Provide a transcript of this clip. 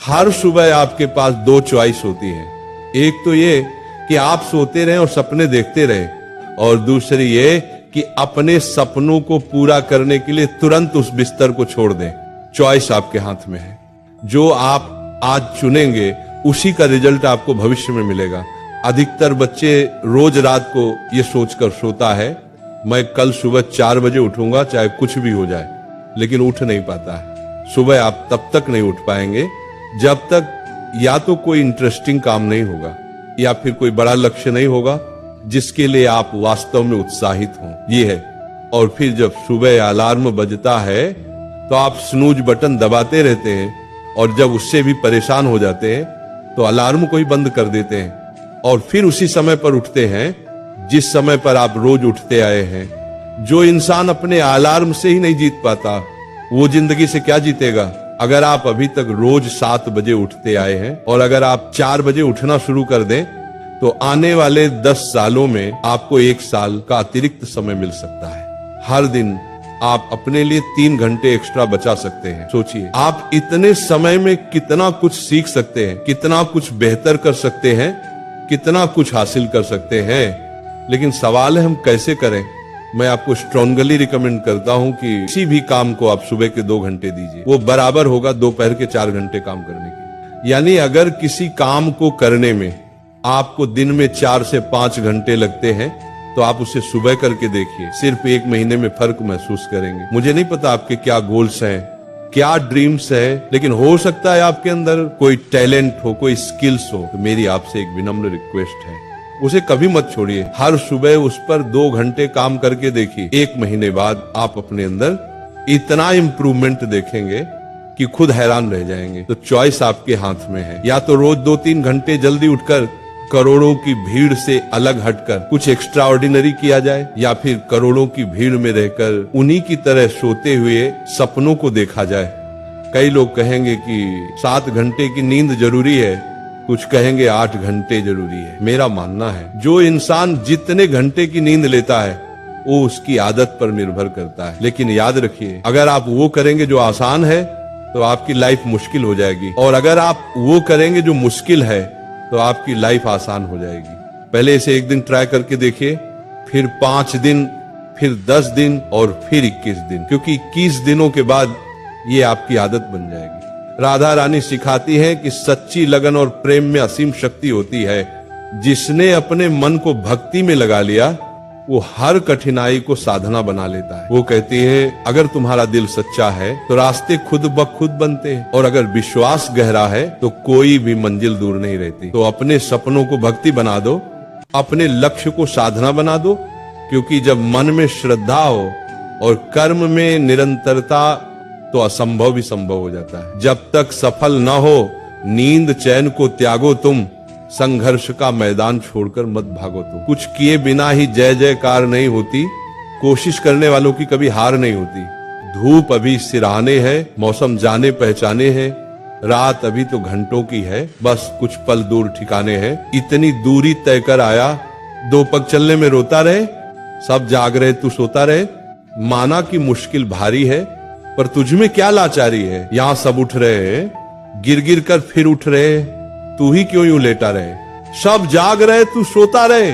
हर सुबह आपके पास दो चॉइस होती है। एक तो ये कि आप सोते रहें और सपने देखते रहें, और दूसरी ये कि अपने सपनों को पूरा करने के लिए तुरंत उस बिस्तर को छोड़ दें। चॉइस आपके हाथ में है। जो आप आज चुनेंगे उसी का रिजल्ट आपको भविष्य में मिलेगा। अधिकतर बच्चे रोज रात को ये सोचकर सोता है, मैं कल सुबह 4 बजे उठूंगा चाहे कुछ भी हो जाए, लेकिन उठ नहीं पाता है। सुबह आप तब तक नहीं उठ पाएंगे जब तक या तो कोई इंटरेस्टिंग काम नहीं होगा या फिर कोई बड़ा लक्ष्य नहीं होगा जिसके लिए आप वास्तव में उत्साहित हों। ये है। और फिर जब सुबह अलार्म बजता है तो आप स्नूज बटन दबाते रहते हैं, और जब उससे भी परेशान हो जाते हैं तो अलार्म को ही बंद कर देते हैं, और फिर उसी समय पर उठते हैं जिस समय पर आप रोज उठते आए हैं। जो इंसान अपने अलार्म से ही नहीं जीत पाता वो जिंदगी से क्या जीतेगा। अगर आप अभी तक रोज 7 बजे उठते आए हैं और अगर आप 4 बजे उठना शुरू कर दें तो आने वाले 10 सालों में आपको 1 साल का अतिरिक्त समय मिल सकता है। हर दिन आप अपने लिए 3 घंटे एक्स्ट्रा बचा सकते हैं। सोचिए आप इतने समय में कितना कुछ सीख सकते हैं, कितना कुछ बेहतर कर सकते हैं, कितना कुछ हासिल कर सकते हैं। लेकिन सवाल है हम कैसे करें। मैं आपको स्ट्रांगली रिकमेंड करता हूं कि किसी भी काम को आप सुबह के 2 घंटे दीजिए, वो बराबर होगा दोपहर के 4 घंटे काम करने की। यानी अगर किसी काम को करने में आपको दिन में 4 से 5 घंटे लगते हैं तो आप उसे सुबह करके देखिए, सिर्फ 1 महीने में फर्क महसूस करेंगे। मुझे नहीं पता आपके क्या गोल्स हैं, क्या ड्रीम्स है, लेकिन हो सकता है आपके अंदर कोई टैलेंट हो, कोई स्किल्स हो। तो मेरी आपसे एक विनम्र रिक्वेस्ट है, उसे कभी मत छोड़िए। हर सुबह उस पर 2 घंटे काम करके देखिए। 1 महीने बाद आप अपने अंदर इतना इम्प्रूवमेंट देखेंगे कि खुद हैरान रह जाएंगे। तो चॉइस आपके हाथ में है। या तो रोज 2-3 घंटे जल्दी उठकर करोड़ों की भीड़ से अलग हटकर कुछ एक्स्ट्रा ऑर्डिनरी किया जाए, या फिर करोड़ों की भीड़ में रहकर उन्हीं की तरह सोते हुए सपनों को देखा जाए। कई लोग कहेंगे कि 7 घंटे की नींद जरूरी है, कुछ कहेंगे 8 घंटे जरूरी है। मेरा मानना है जो इंसान जितने घंटे की नींद लेता है वो उसकी आदत पर निर्भर करता है। लेकिन याद रखिए, अगर आप वो करेंगे जो आसान है तो आपकी लाइफ मुश्किल हो जाएगी, और अगर आप वो करेंगे जो मुश्किल है तो आपकी लाइफ आसान हो जाएगी। पहले इसे 1 दिन ट्राई करके देखिए, फिर 5 दिन, फिर 10 दिन और फिर 21 दिन, क्योंकि 21 दिनों के बाद ये आपकी आदत बन जाएगी। राधा रानी सिखाती है कि सच्ची लगन और प्रेम में असीम शक्ति होती है। जिसने अपने मन को भक्ति में लगा लिया वो हर कठिनाई को साधना बना लेता है। वो कहती है अगर तुम्हारा दिल सच्चा है तो रास्ते खुद ब खुद बनते हैं, और अगर विश्वास गहरा है तो कोई भी मंजिल दूर नहीं रहती। तो अपने सपनों को भक्ति बना दो, अपने लक्ष्य को साधना बना दो, क्योंकि जब मन में श्रद्धा हो और कर्म में निरंतरता तो असंभव भी संभव हो जाता है। जब तक सफल न हो नींद चैन को त्यागो तुम, संघर्ष का मैदान छोड़कर मत भागो तुम। कुछ किए बिना ही जय जयकार नहीं होती, कोशिश करने वालों की कभी हार नहीं होती। धूप अभी सिरहाने है, मौसम जाने पहचाने हैं, रात अभी तो घंटों की है, बस कुछ पल दूर ठिकाने हैं। इतनी दूरी तय कर आया, 2 पग चलने में रोता रहे, सब जाग रहे तू सोता रहे। माना कि मुश्किल भारी है पर तुझमें क्या लाचारी है। यहाँ सब उठ रहे हैं, गिर गिर कर फिर उठ रहे, तू ही क्यों यूं लेटा रहे। सब जाग रहे तू सोता रहे।